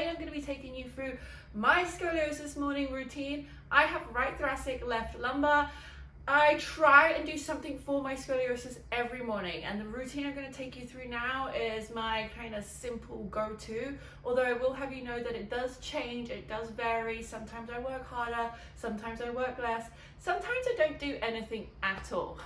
today I'm going to be taking you through my scoliosis morning routine. I have right thoracic, left lumbar. I try and do something for my scoliosis every morning, and the routine I'm going to take you through now is my kind of simple go-to, although I will have you know that it does change, it does vary. Sometimes I work harder, sometimes I work less, sometimes I don't do anything at all.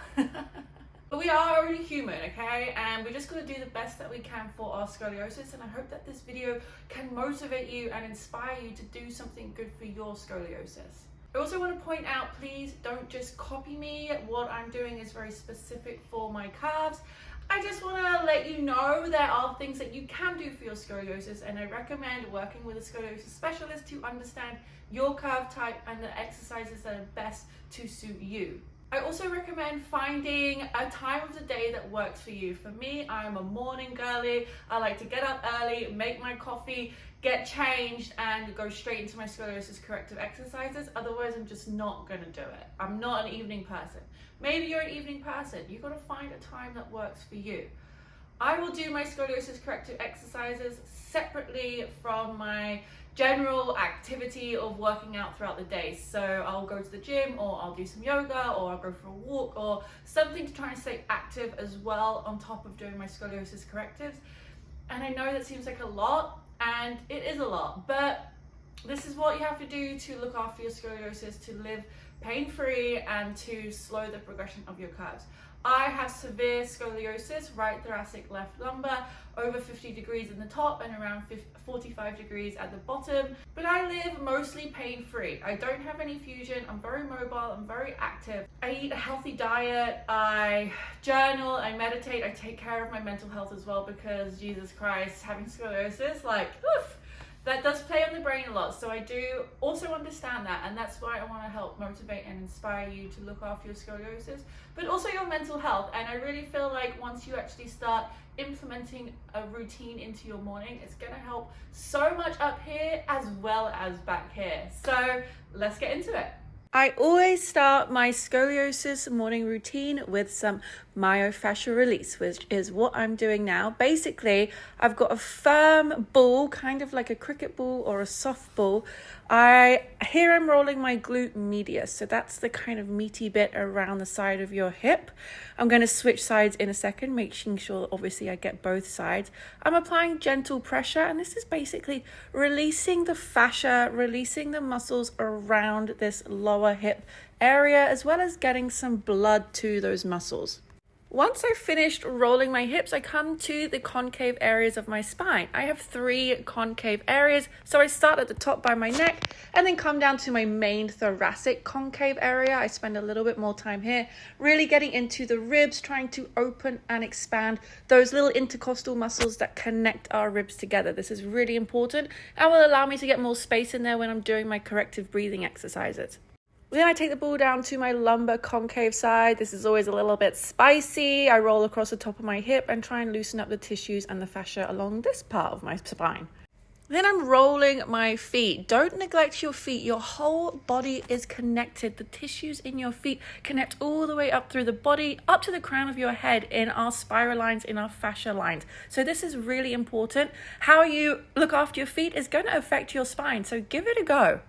But we are only human, okay? And we just got to do the best that we can for our scoliosis, and I hope that this video can motivate you and inspire you to do something good for your scoliosis. I also want to point out, please don't just copy me. What I'm doing is very specific for my calves. I just want to let you know there are things that you can do for your scoliosis, and I recommend working with a scoliosis specialist to understand your curve type and the exercises that are best to suit you. I also recommend finding a time of the day that works for you. For me, I'm a morning girly. I like to get up early, make my coffee, get changed, and go straight into my scoliosis corrective exercises. Otherwise, I'm just not gonna do it. I'm not an evening person. Maybe you're an evening person. You've got to find a time that works for you. I will do my scoliosis corrective exercises separately from my general activity of working out throughout the day. So I'll go to the gym, or I'll do some yoga, or I'll go for a walk, or something to try and stay active as well on top of doing my scoliosis correctives. And I know that seems like a lot, and it is a lot, but this is what you have to do to look after your scoliosis, to live pain-free and to slow the progression of your curves. I have severe scoliosis, right thoracic, left lumbar, over 50 degrees in the top and around 45 degrees at the bottom, but I live mostly pain-free. I don't have any fusion, I'm very mobile, I'm very active. I eat a healthy diet, I journal, I meditate, I take care of my mental health as well, because Jesus Christ, having scoliosis, like, oof, that does play on the brain a lot. So I do also understand that, and that's why I want to help motivate and inspire you to look after your scoliosis, but also your mental health. And I really feel like once you actually start implementing a routine into your morning, it's going to help so much up here as well as back here. So let's get into it. I always start my scoliosis morning routine with some myofascial release, which is what I'm doing now. Basically, I've got a firm ball, kind of like a cricket ball or a softball. Here I'm rolling my glute medius, so that's the kind of meaty bit around the side of your hip. I'm going to switch sides in a second, making sure obviously I get both sides. I'm applying gentle pressure, and this is basically releasing the fascia, releasing the muscles around this lower hip area, as well as getting some blood to those muscles. Once I've finished rolling my hips, I come to the concave areas of my spine. I have 3 concave areas, so I start at the top by my neck and then come down to my main thoracic concave area. I spend a little bit more time here, really getting into the ribs, trying to open and expand those little intercostal muscles that connect our ribs together. This is really important and will allow me to get more space in there when I'm doing my corrective breathing exercises. Then I take the ball down to my lumbar concave side. This is always a little bit spicy. I roll across the top of my hip and try and loosen up the tissues and the fascia along this part of my spine. Then I'm rolling my feet. Don't neglect your feet. Your whole body is connected. The tissues in your feet connect all the way up through the body, up to the crown of your head, in our spiral lines, in our fascia lines. So this is really important. How you look after your feet is going to affect your spine, so give it a go.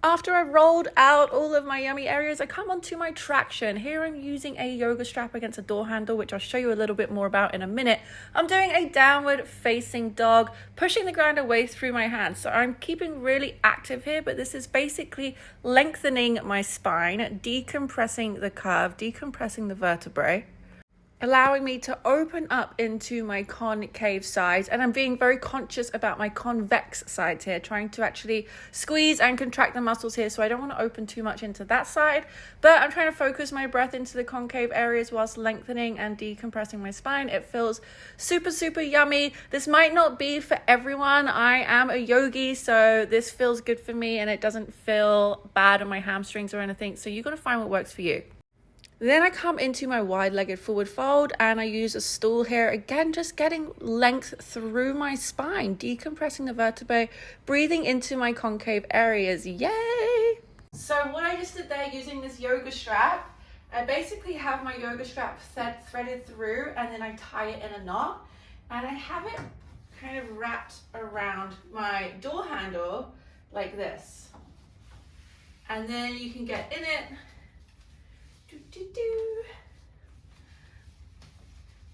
After I've rolled out all of my yummy areas, I come onto my traction. Here I'm using a yoga strap against a door handle, which I'll show you a little bit more about in a minute. I'm doing a downward facing dog, pushing the ground away through my hands. So I'm keeping really active here, but this is basically lengthening my spine, decompressing the curve, decompressing the vertebrae, allowing me to open up into my concave sides. And I'm being very conscious about my convex sides here, trying to actually squeeze and contract the muscles here. So I don't want to open too much into that side, but I'm trying to focus my breath into the concave areas whilst lengthening and decompressing my spine. It feels super, super yummy. This might not be for everyone. I am a yogi, so this feels good for me and it doesn't feel bad on my hamstrings or anything. So you got to find what works for you. Then I come into my wide-legged forward fold and I use a stool here. Again, just getting length through my spine, decompressing the vertebrae, breathing into my concave areas. Yay! So what I just did there using this yoga strap, I basically have my yoga strap threaded through and then I tie it in a knot and I have it kind of wrapped around my door handle like this. And then you can get in it.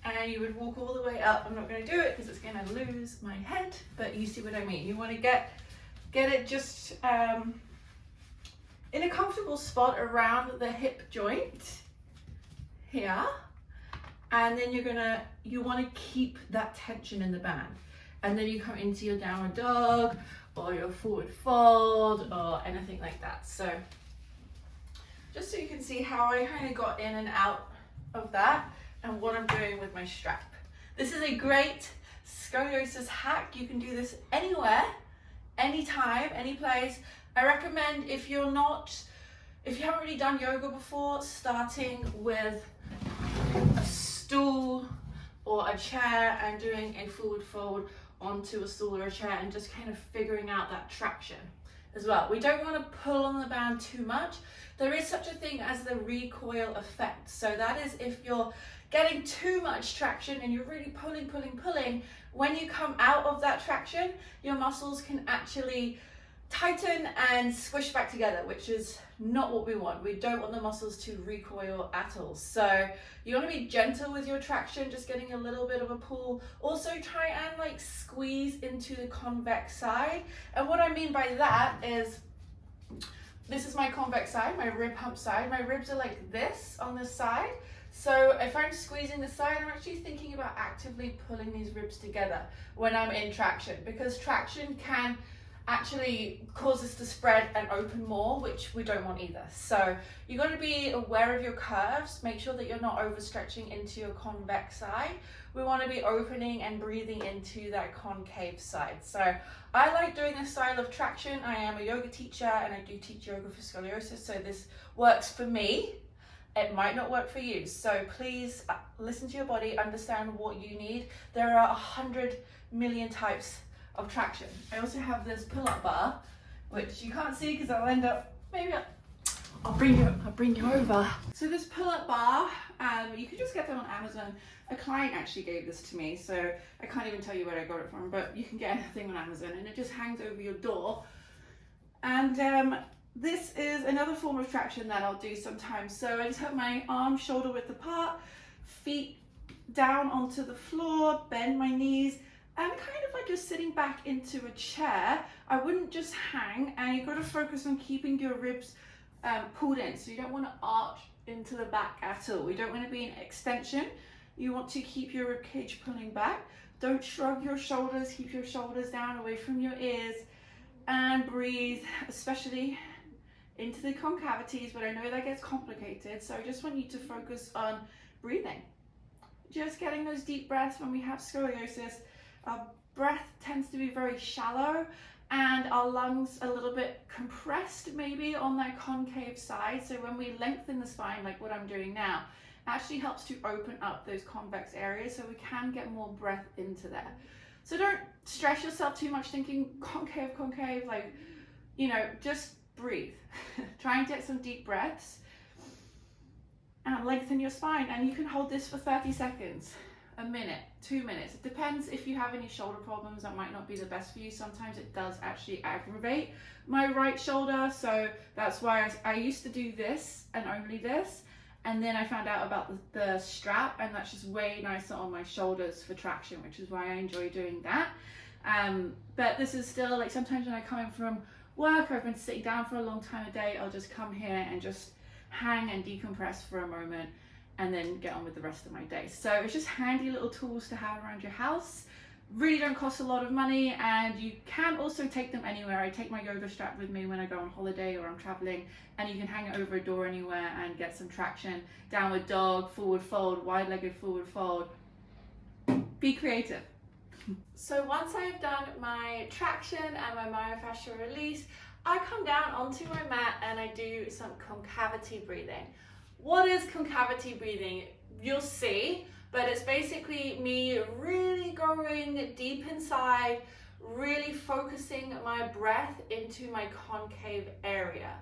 And you would walk all the way up. I'm not going to do it because it's going to lose my head, but you see what I mean. You want to get it just in a comfortable spot around the hip joint here. And then you want to keep that tension in the band. And then you come into your downward dog or your forward fold or anything like that. So just so you can see how I kind of got in and out of that and what I'm doing with my strap. This is a great scoliosis hack. You can do this anywhere, anytime, any place. I recommend if you haven't really done yoga before, starting with a stool or a chair and doing a forward fold onto a stool or a chair and just kind of figuring out that traction as well. We don't want to pull on the band too much. There is such a thing as the recoil effect. So that is if you're getting too much traction and you're really pulling, when you come out of that traction, your muscles can actually tighten and squish back together, which is not what we want. We don't want the muscles to recoil at all. So you want to be gentle with your traction, just getting a little bit of a pull. Also try and like squeeze into the convex side. And what I mean by that is, this is my convex side, my rib hump side. My ribs are like this on this side. So if I'm squeezing the side, I'm actually thinking about actively pulling these ribs together when I'm in traction, because traction can actually cause us to spread and open more, which we don't want either. So you got to be aware of your curves. Make sure that you're not overstretching into your convex side. We want to be opening and breathing into that concave side. So I like doing this style of traction. I am a yoga teacher and I do teach yoga for scoliosis, so this works for me. It might not work for you. So please listen to your body, understand what you need. There are 100 million types of traction. I also have this pull-up bar, which you can't see because I'll end up, I'll bring you over. So this pull-up bar, you can just get them on Amazon. A client actually gave this to me, so I can't even tell you where I got it from, but you can get anything on Amazon, and it just hangs over your door. And this is another form of traction that I'll do sometimes. So I just have my arms shoulder width apart, feet down onto the floor, bend my knees, and kind of like you're sitting back into a chair. I wouldn't just hang, and you've got to focus on keeping your ribs pulled in. So you don't want to arch into the back at all. We don't want to be in extension. You want to keep your rib cage pulling back. Don't shrug your shoulders, keep your shoulders down away from your ears, and breathe, especially into the concavities, but I know that gets complicated. So I just want you to focus on breathing. Just getting those deep breaths. When we have scoliosis, our breath tends to be very shallow and our lungs a little bit compressed maybe on that concave side. So when we lengthen the spine, like what I'm doing now, it actually helps to open up those convex areas so we can get more breath into there. So don't stress yourself too much thinking concave, like, you know, just breathe. Try and get some deep breaths and lengthen your spine, and you can hold this for 30 seconds, a minute, 2 minutes. It depends. If you have any shoulder problems, that might not be the best for you. Sometimes it does actually aggravate my right shoulder, so that's why I used to do this and only this, and then I found out about the strap, and that's just way nicer on my shoulders for traction, which is why I enjoy doing that. But this is still, like, sometimes when I come in from work or I've been sitting down for a long time a day, I'll just come here and just hang and decompress for a moment and then get on with the rest of my day. So it's just handy little tools to have around your house. Really don't cost a lot of money, and you can also take them anywhere. I take my yoga strap with me when I go on holiday or I'm traveling, and you can hang it over a door anywhere and get some traction. Downward dog, forward fold, wide-legged forward fold. Be creative. So once I've done my traction and my myofascial release, I come down onto my mat and I do some concavity breathing. What is concavity breathing? You'll see, but it's basically me really going deep inside, really focusing my breath into my concave area.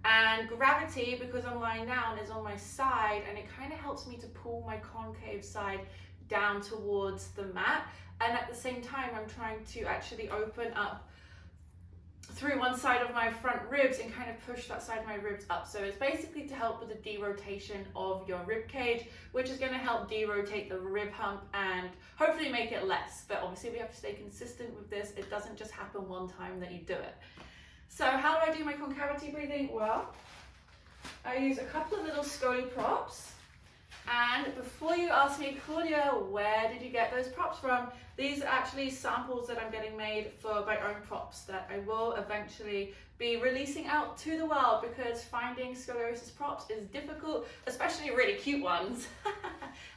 And gravity, because I'm lying down, is on my side, and it kind of helps me to pull my concave side down towards the mat, and at the same time I'm trying to actually open up through one side of my front ribs and kind of push that side of my ribs up. So it's basically to help with the derotation of your rib cage, which is going to help derotate the rib hump and hopefully make it less. But obviously we have to stay consistent with this. It doesn't just happen one time that you do it. So how do I do my concavity breathing? Well, I use a couple of little scoli props. And before you ask me, Claudia, where did you get those props from? These are actually samples that I'm getting made for my own props that I will eventually be releasing out to the world, because finding scoliosis props is difficult, especially really cute ones.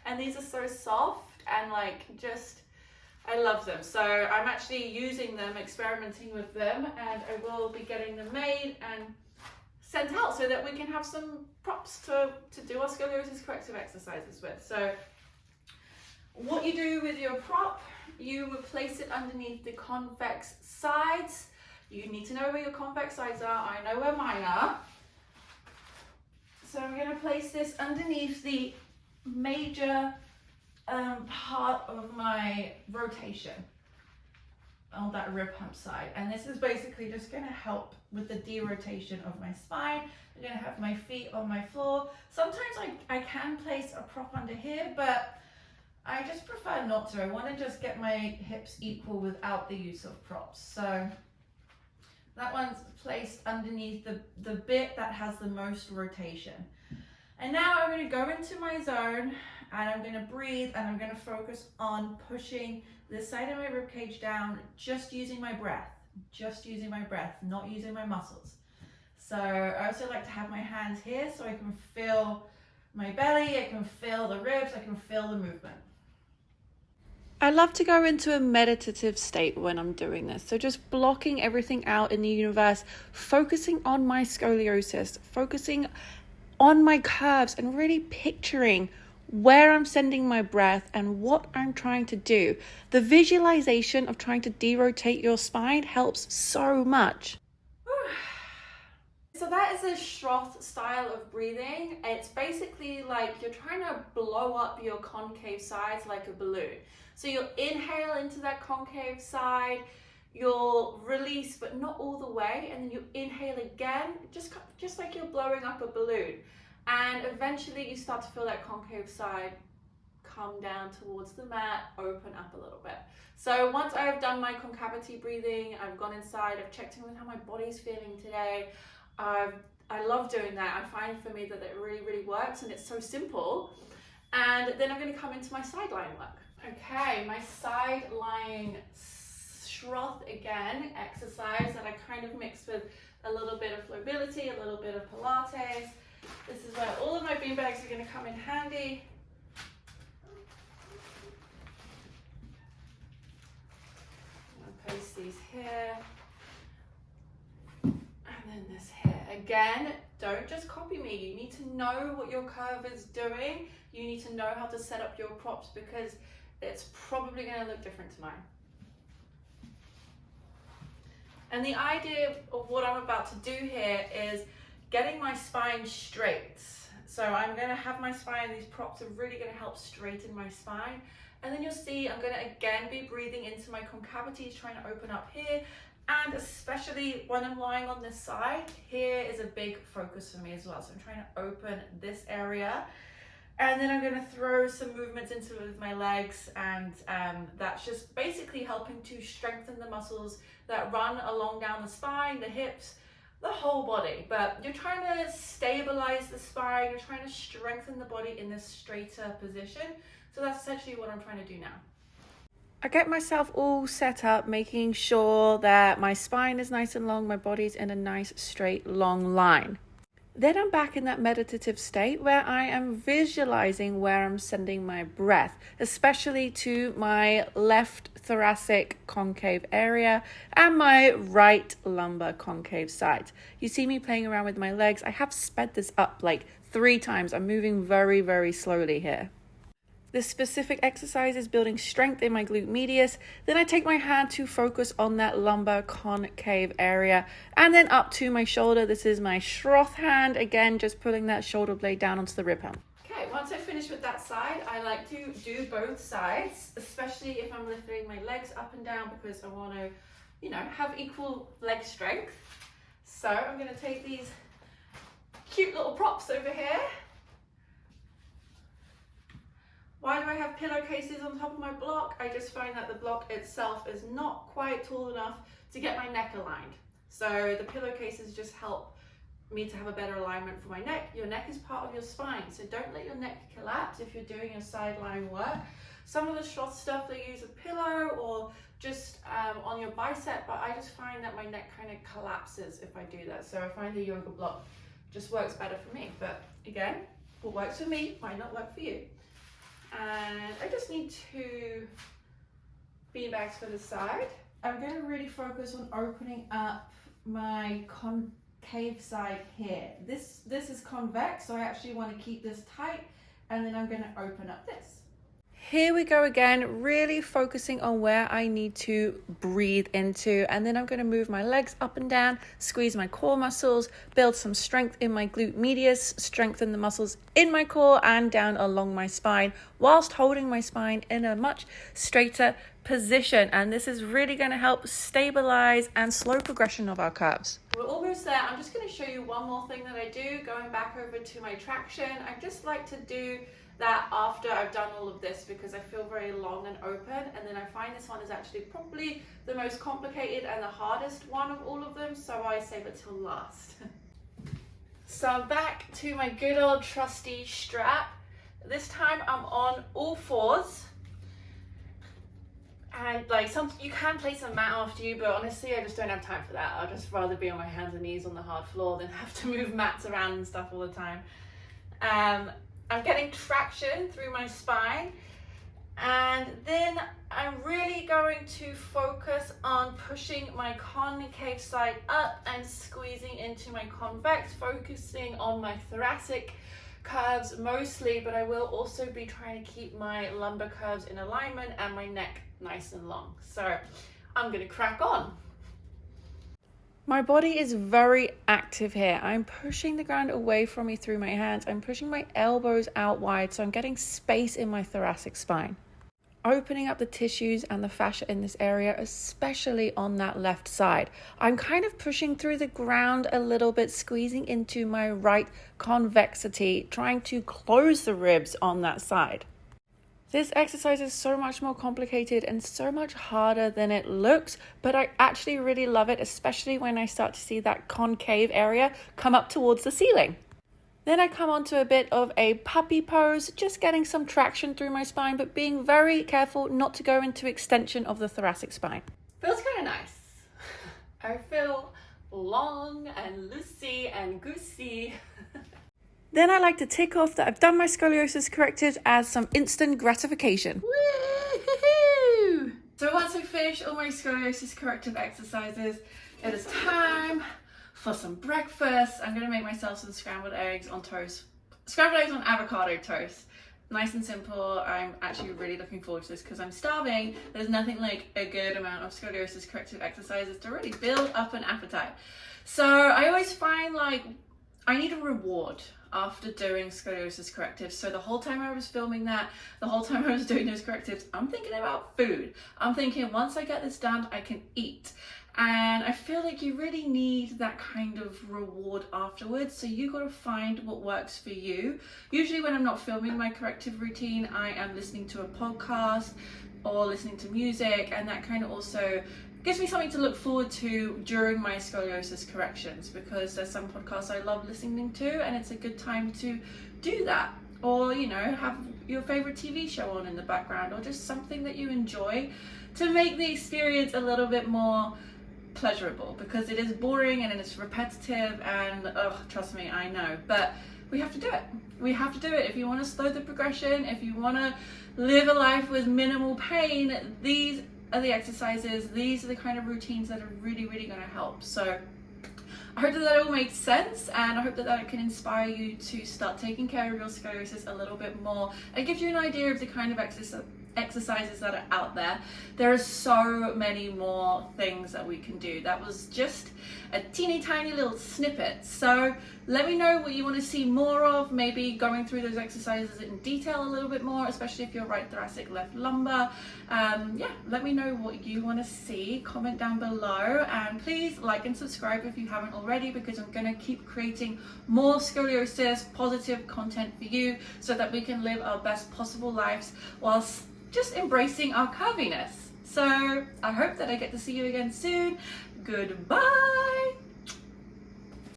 And these are so soft and I love them. So I'm actually using them, experimenting with them, and I will be getting them made and sent out so that we can have some props to do our scoliosis corrective exercises with. So what you do with your prop, you would place it underneath the convex sides. You need to know where your convex sides are. I know where mine are. So I'm going to place this underneath the major part of my rotation on that rib hump side, and this is basically just going to help with the derotation of my spine. I'm going to have my feet on my floor. Sometimes I can place a prop under here, but I just prefer not to. I want to just get my hips equal without the use of props. So that one's placed underneath the bit that has the most rotation. And now I'm going to go into my zone, and I'm going to breathe, and I'm going to focus on pushing this side of my rib cage down, just using my breath, not using my muscles. So I also like to have my hands here so I can feel my belly, I can feel the ribs, I can feel the movement. I love to go into a meditative state when I'm doing this. So just blocking everything out in the universe, focusing on my scoliosis, focusing on my curves, and really picturing where I'm sending my breath and what I'm trying to do. The visualization of trying to derotate your spine helps so much. So that is a Schroth style of breathing. It's basically like you're trying to blow up your concave sides like a balloon. So you'll inhale into that concave side, you'll release but not all the way, and then you inhale again, just like you're blowing up a balloon. And eventually you start to feel that concave side come down towards the mat, open up a little bit. So once I've done my concavity breathing, I've gone inside, I've checked in with how my body's feeling today. I love doing that. I find for me that it really, really works, and it's so simple. And then I'm going to come into my side lying work. Okay, my side lying Schroth again exercise that I kind of mixed with a little bit of mobility, a little bit of Pilates. This is where all of my beanbags are going to come in handy. I'm going to place these here. And then this here. Again, don't just copy me. You need to know what your curve is doing. You need to know how to set up your props, because it's probably going to look different to mine. And the idea of what I'm about to do here is getting my spine straight. So I'm going to have my spine, these props are really going to help straighten my spine. And then you'll see I'm going to again be breathing into my concavities, trying to open up here. And especially when I'm lying on this side, here is a big focus for me as well. So I'm trying to open this area. And then I'm going to throw some movements into it with my legs, and that's just basically helping to strengthen the muscles that run along down the spine, the hips, the whole body. But you're trying to stabilize the spine, you're trying to strengthen the body in this straighter position. So that's essentially what I'm trying to do now. I get myself all set up, making sure that my spine is nice and long, my body's in a nice straight long line. Then I'm back in that meditative state where I am visualizing where I'm sending my breath, especially to my left thoracic concave area and my right lumbar concave side. You see me playing around with my legs. I have sped this up like 3 times. I'm moving very, very slowly here. This specific exercise is building strength in my glute medius. Then I take my hand to focus on that lumbar concave area and then up to my shoulder. This is my Schroth hand. Again, just pulling that shoulder blade down onto the rib hump. Okay, Okay, once I finish with that side, I like to do both sides, especially if I'm lifting my legs up and down, because I want to, you know, have equal leg strength. So I'm going to take these cute little props over here. Why do I have pillowcases on top of my block? I just find that the block itself is not quite tall enough to get my neck aligned. So the pillowcases just help me to have a better alignment for my neck. Your neck is part of your spine, so don't let your neck collapse if you're doing your sideline work. Some of the stuff they use a pillow or just on your bicep, but I just find that my neck kind of collapses if I do that. So I find the yoga block just works better for me. But again, what works for me might not work for you. And I just need two beanbags for the side. I'm going to really focus on opening up my concave side here. This is convex, so I actually want to keep this tight, and then I'm going to open up this. Here we go again, really focusing on where I need to breathe into, and then I'm going to move my legs up and down, squeeze my core muscles, build some strength in my glute medius, strengthen the muscles in my core and down along my spine, whilst holding my spine in a much straighter position. And this is really going to help stabilize and slow progression of our curves. We're almost there. I'm just going to show you one more thing that I do, going back over to my traction. I just like to do that after I've done all of this, because I feel very long and open, and then I find this one is actually probably the most complicated and the hardest one of all of them, so I save it till last. So I'm back to my good old trusty strap. This time I'm on all fours, and like you can place a mat after you, but honestly I just don't have time for that. I'd just rather be on my hands and knees on the hard floor than have to move mats around and stuff all the time. I'm getting traction through my spine, and then I'm really going to focus on pushing my concave side up and squeezing into my convex, focusing on my thoracic curves mostly, but I will also be trying to keep my lumbar curves in alignment and my neck nice and long. So I'm going to crack on. My body is very active here. I'm pushing the ground away from me through my hands. I'm pushing my elbows out wide, so I'm getting space in my thoracic spine. Opening up the tissues and the fascia in this area, especially on that left side. I'm kind of pushing through the ground a little bit, squeezing into my right convexity, trying to close the ribs on that side. This exercise is so much more complicated and so much harder than it looks, but I actually really love it, especially when I start to see that concave area come up towards the ceiling. Then I come onto a bit of a puppy pose, just getting some traction through my spine, but being very careful not to go into extension of the thoracic spine. Feels kind of nice. I feel long and loosey and goosey. Then I like to tick off that I've done my scoliosis corrective as some instant gratification. Woo-hoo-hoo! So once I finish all my scoliosis corrective exercises, it is time for some breakfast. I'm going to make myself some scrambled eggs on toast. Scrambled eggs on avocado toast. Nice and simple. I'm actually really looking forward to this because I'm starving. There's nothing like a good amount of scoliosis corrective exercises to really build up an appetite. So I always find like I need a reward after doing scoliosis correctives. So the whole time I was filming that, the whole time I was doing those correctives, I'm thinking about food. I'm thinking once I get this done, I can eat. And I feel like you really need that kind of reward afterwards. So you got to find what works for you. Usually when I'm not filming my corrective routine, I am listening to a podcast or listening to music, and that kind of also gives me something to look forward to during my scoliosis corrections, because there's some podcasts I love listening to and it's a good time to do that. Or, you know, have your favorite TV show on in the background, or just something that you enjoy to make the experience a little bit more pleasurable, because it is boring and it's repetitive and trust me, I know, but we have to do it. We have to do it if you want to slow the progression, if you want to live a life with minimal pain. These are the exercises, these are the kind of routines that are really going to help. So I hope that all makes sense, and I hope that it can inspire you to start taking care of your scoliosis a little bit more. It gives you an idea of the kind of exercises that are out there. There are so many more things that we can do. That was just a teeny tiny little snippet. So let me know what you want to see more of, maybe going through those exercises in detail a little bit more, especially if you're right thoracic, left lumbar. Yeah, let me know what you want to see. Comment down below, and please like and subscribe if you haven't already, because I'm going to keep creating more scoliosis positive content for you so that we can live our best possible lives whilst just embracing our curviness. So I hope that I get to see you again soon. Goodbye.